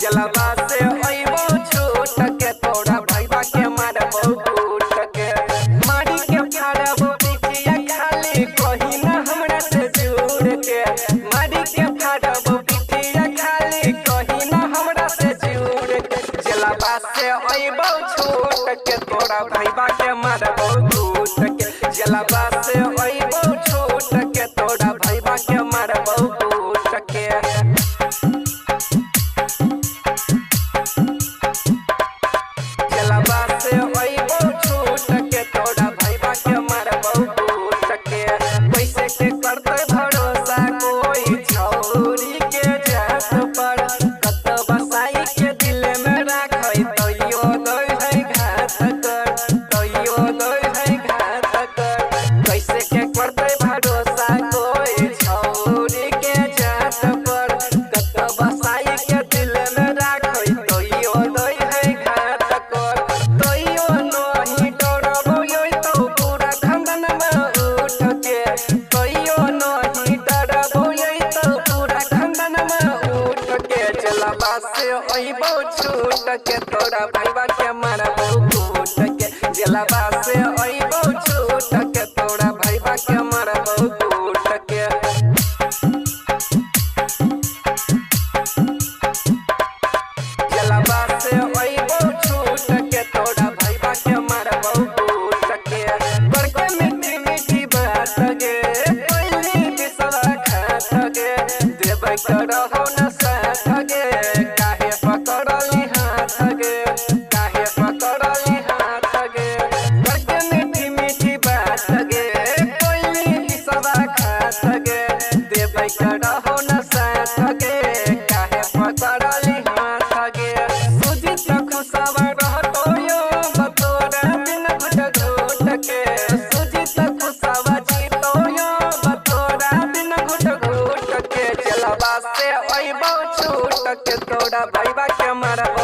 जलवा से अइबो छूट के तोरा भैया के मारबो कूट के मारी के फाड़बो पिठिया खाली कहीं ना हमरा से जुड़ के मारी के फाड़बो पिठिया खाली कहीं ना हमरा से जुड़ के जलवा से अइबो छूट के तोरा भैया के मारबो कूट के जलवा से अइबो छूट के तोरा भैया के मारबो कूट के जलवा से अइबो छूट के तोरा भैया के मारबो कूट के पैसे के करते भरोसा कोई छौरी के जात पर कत बसाई के दिल में राखै तइयो दई है घात कर तइयो दई है घात कर पैसे के करते भरोसा कोई छौरी के जात पर कत बसाई के दिल में राखै तइयो दई है घात कर तइयो नहीं डरबो योई तो पूरा खंदन में उठ के तइयो नहीं डरबो योई तो पूरा खंदन में उठ के जलवा से अइबो छूट के तोरा भैया के मारबो कूट के जलवा से अइबो छूट के तोरा भैया के मारबो कूट के जलवा से अइबो छूट के तोरा भैया के मारबो कूट के बड़के मीठी मीठी बात गे पहली बिसवा खात गे देबै करहो न साथ गे काहे पकड़ली हाथ गे काहे पकड़ली हाथ गे बड़के मीठी मीठी बात गे पहली बिसवा खात गे देबै करहो न साथ गे काहे पकड़ली हाथ गे सुजी तक खुशावा रहतो यो बतोरा बिन घुट घुट के सुजी तक खुशावा जीतो यो बतोरा बिन घुट घुट के जलवा से अइबो छूट के तोरा भैया के मारबो